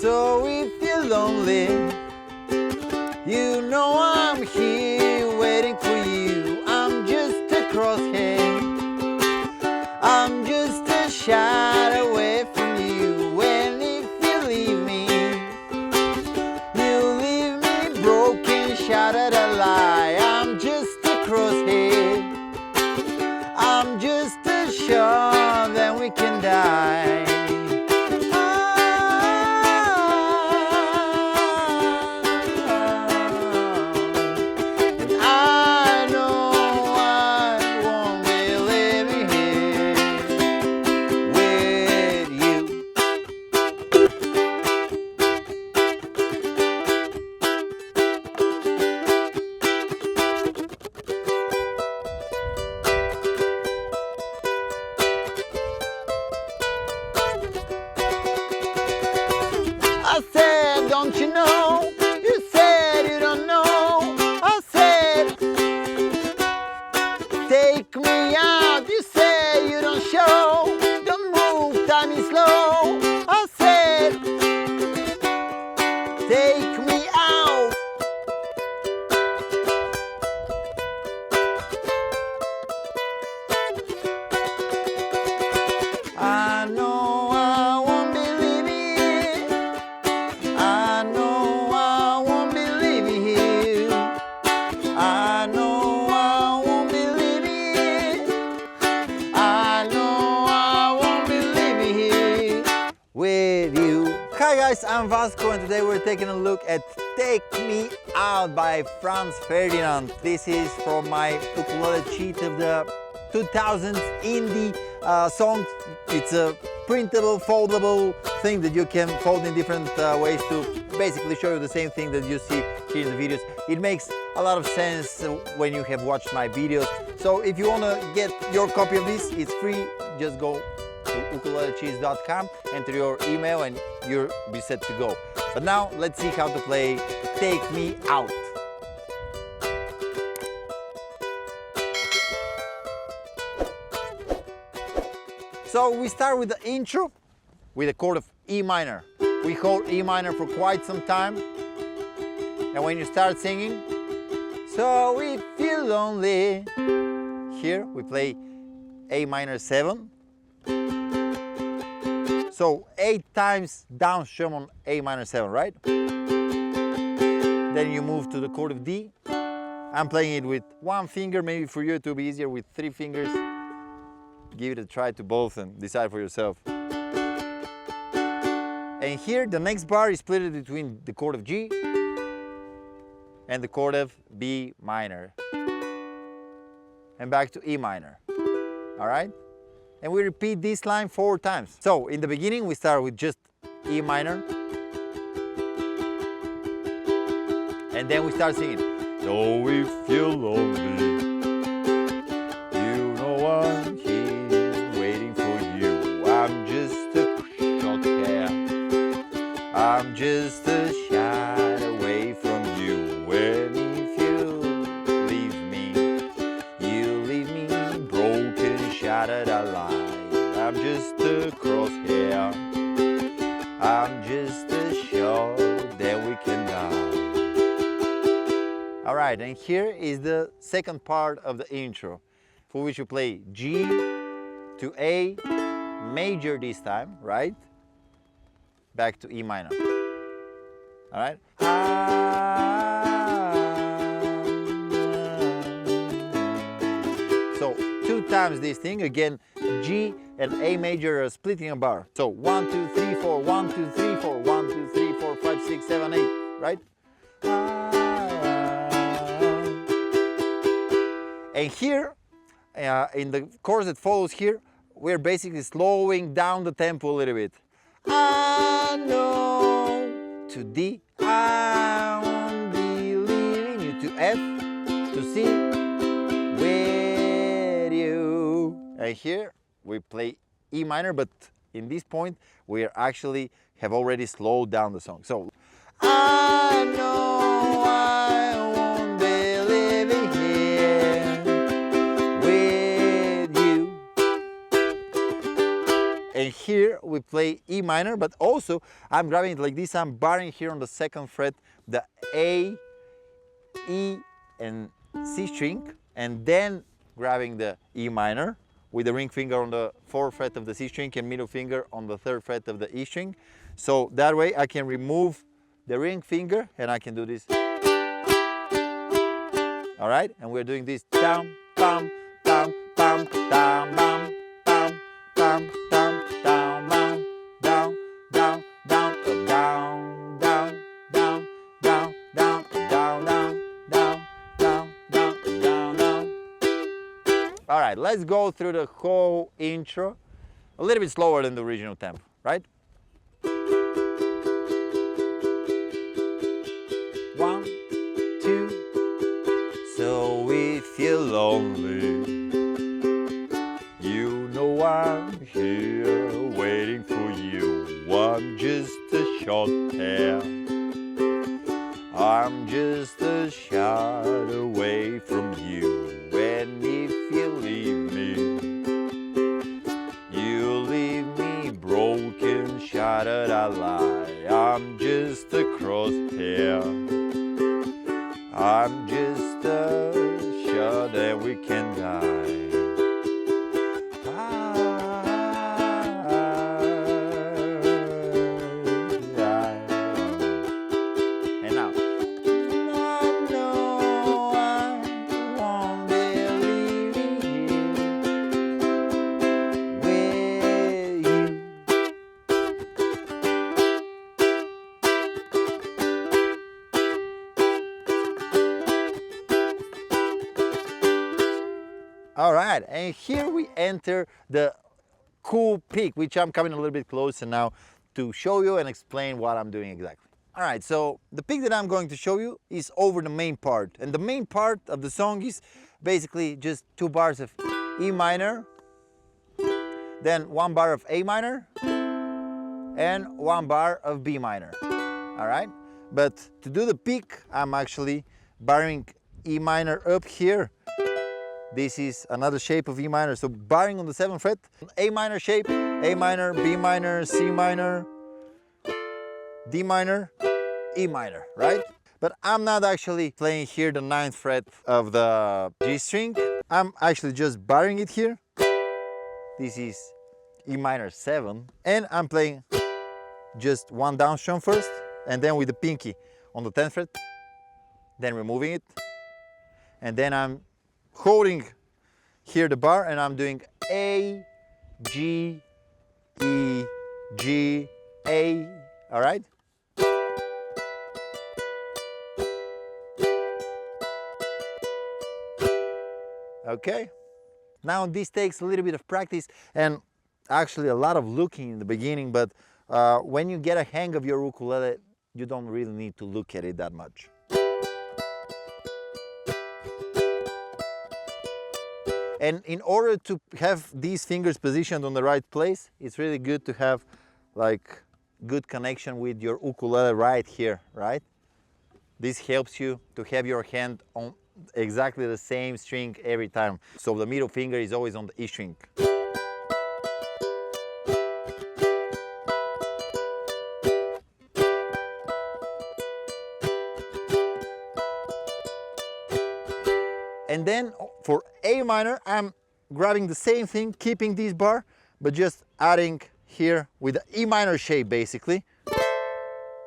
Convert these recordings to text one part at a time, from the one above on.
So if you're lonely, you know I'm here waiting for you. I'm just a crosshead, I'm just a shot away from you. And if you leave me broken, shattered, a lie. I'm just a crosshead, I'm just a shot, then we can die. I said, don't you know? You said you don't know. I said, take me out. You said you don't show. Don't move, time is slow. I said, take me out. I know I won't believe it. I know I won't believe you. I know I won't believe it. I know I won't believe it with you. Hi guys, I'm Vasco and today we're taking a look at Take Me Out by Franz Ferdinand. This is from my ukulele cheat of the 2000s indie song. It's a printable, foldable thing that you can fold in different ways to basically show you the same thing that you see here in the videos. It makes a lot of sense when you have watched my videos. So if you want to get your copy of this, it's free. Just go to ukulelecheese.com, enter your email and you'll be set to go. But now let's see how to play Take Me Out. So we start with the intro with a chord of E minor. We hold E minor for quite some time. And when you start singing, so if you're lonely, here we play A minor 7. So 8 times down strum on A minor 7, right? Then you move to the chord of D. I'm playing it with one finger, maybe for you it will be easier with 3 fingers. Give it a try to both and decide for yourself. And here the next bar is split between the chord of G and the chord of B minor. And back to E minor. All right? And we repeat this line 4 times. So in the beginning we start with just E minor. And then we start singing. So if you're lonely, you know I'm here waiting for you. I'm just a short hair, I'm just a shot away from you. And if you leave me broken, shattered, alive. I'm just a crosshair, I'm just a shot, then we can die. Alright, and here is the second part of the intro, for which you play G to A major this time, right? Back to E minor. Alright? So 2 times this thing, again G and A major are splitting a bar. So 1, 2, 3, 4, 1, 2, 3, 4, 1, 2, 3, 4, 5, 6, 7, 8, right? And here, in the chorus that follows here, we're basically slowing down the tempo a little bit. I know, to D, I won't be leaving you, to F, to C, with you. And here we play E minor, but in this point we actually have already slowed down the song. So, I know I won't be living here with you. and here we play E minor, but also I'm grabbing it like this. I'm barring here on the 2nd fret the A, E, and C string, and then grabbing the E minor with the ring finger on the 4th fret of the C string and middle finger on the 3rd fret of the E string. So that way I can remove the ring finger and I can do this. All right, and we're doing this down, bam, bam, bam, down, bam, bam, bam, down, down, bam, down, down, down, down, down, down, down, down, down, down, down, down, down, down. All right, let's go through the whole intro a little bit slower than the original tempo, right? 1, 2. So if you're lonely, you know I'm here waiting for you. I'm just a short hair, I'm just a shot away from you. And if you leave me, you leave me broken, shattered, I lie. I'm just a crosshair, I'm just a shot and we can die. And now. I know I won't believe with you. All right, and here we enter the cool pick, which I'm coming a little bit closer now to show you and explain what I'm doing exactly. All right, so the pick that I'm going to show you is over the main part, and the main part of the song is basically just 2 bars of E minor, then 1 bar of A minor, and 1 bar of B minor. All right, but to do the pick, I'm actually barring E minor up here. This is another shape of E minor, so barring on the 7th fret, A minor shape, A minor, B minor, C minor, D minor, E minor, right? But I'm not actually playing here the 9th fret of the G string. I'm actually just barring it here. This is E minor 7, and I'm playing just 1 down strum first, and then with the pinky on the 10th fret, then removing it, and then I'm holding here the bar and I'm doing A, G, E, G, A, all right? Okay, now this takes a little bit of practice and actually a lot of looking in the beginning, but when you get a hang of your ukulele, you don't really need to look at it that much. And in order to have these fingers positioned on the right place, it's really good to have like good connection with your ukulele right here, right? This helps you to have your hand on exactly the same string every time. So the middle finger is always on the E string. And then for A minor, I'm grabbing the same thing, keeping this bar, but just adding here with the E minor shape basically.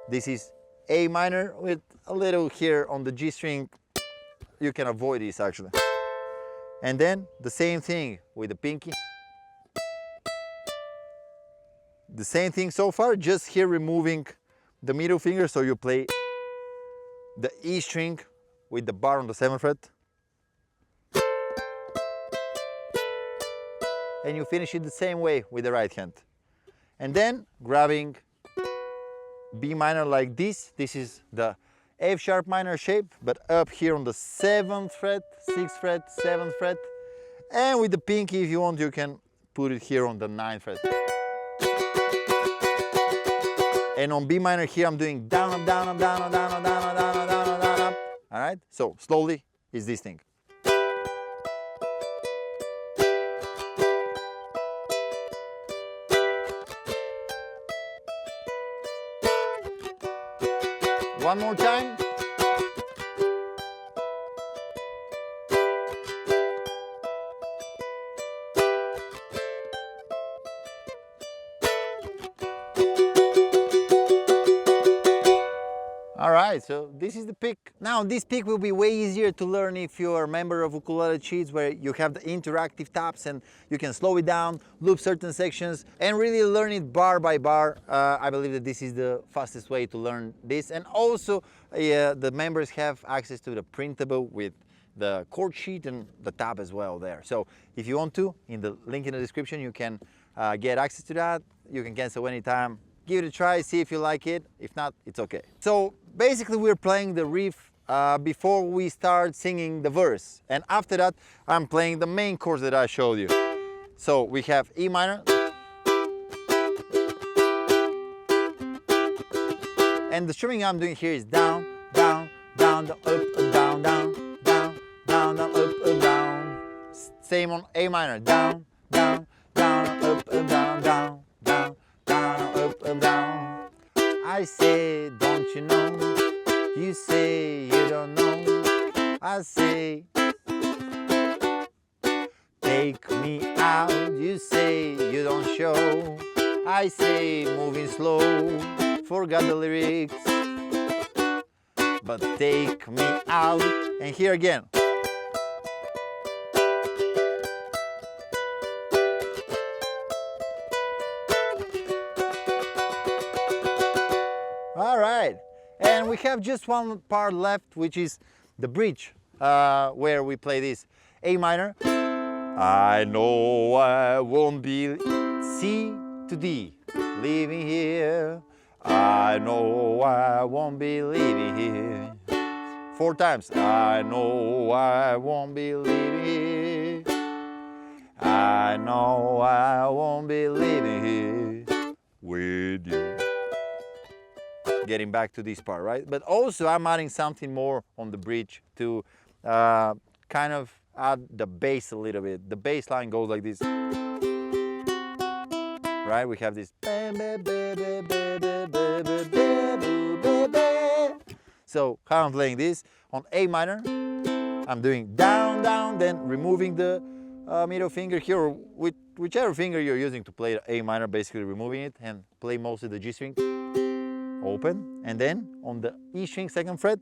This is A minor with a little here on the G string. You can avoid this actually. And then the same thing with the pinky. The same thing so far, just here removing the middle finger, so you play the E string with the bar on the 7th fret. And you finish it the same way with the right hand. And then grabbing B minor like this. This is the F sharp minor shape, but up here on the 7th fret, 6th fret, 7th fret. And with the pinky, if you want, you can put it here on the 9th fret. And on B minor here, I'm doing down, up, down, up, down, up, down, up, down, up, down, up, down, up, down, up. All right, so slowly is this thing. One more time. Alright, so this is the pick. Now this pick will be way easier to learn if you're a member of Ukulele Cheats, where you have the interactive taps and you can slow it down, loop certain sections and really learn it bar by bar. I believe that this is the fastest way to learn this, and also the members have access to the printable with the chord sheet and the tab as well there. So if you want to, in the link in the description, you can get access to that. You can cancel anytime. Give it a try, see if you like it. If not, it's okay. So basically we're playing the riff before we start singing the verse. And after that, I'm playing the main chords that I showed you. So we have E minor. And the strumming I'm doing here is down, down, down, down, up, down, down, down, down, down, up, down. Same on A minor, down, down, down, up, down, down, down, down, up, down. I say, don't you know? You say you don't know. I say, take me out. You say you don't show. I say, moving slow. Forgot the lyrics, but take me out. And here again. All right, and we have just one part left, which is the bridge, where we play this A minor. I know I won't be C to D, leaving here. I know I won't be leaving here. 4 times. I know I won't be leaving here. I know I won't be leaving here with you. Getting back to this part, right? But also I'm adding something more on the bridge to kind of add the bass a little bit. The bass line goes like this. Right? We have this. So how I'm playing this on A minor, I'm doing down, down, then removing the middle finger here, or with whichever finger you're using to play the A minor, basically removing it, and play mostly the G string, open, and then on the E string, 2nd fret,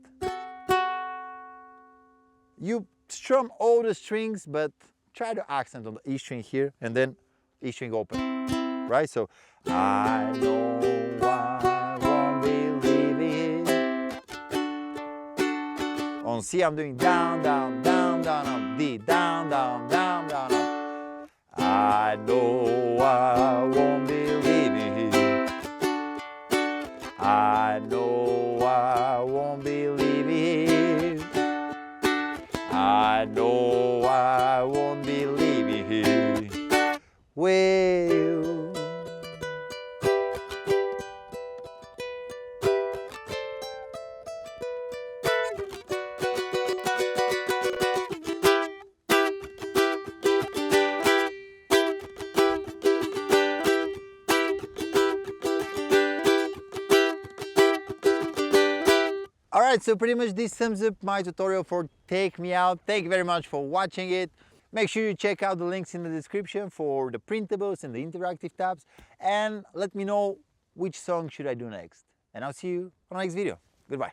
you strum all the strings, but try to accent on the E string here, and then E string open, right? So I know I won't be leaving. On C, I'm doing down, down, down, down, up. D, down, down, down, down, up. I know I won't be leaving here. I know I won't be leaving here. I know I won't be leaving here. Well, alright, so pretty much this sums up my tutorial for Take Me Out. Thank you very much for watching it. Make sure you check out the links in the description for the printables and the interactive tabs, and let me know which song should I do next. And I'll see you on the next video. Goodbye.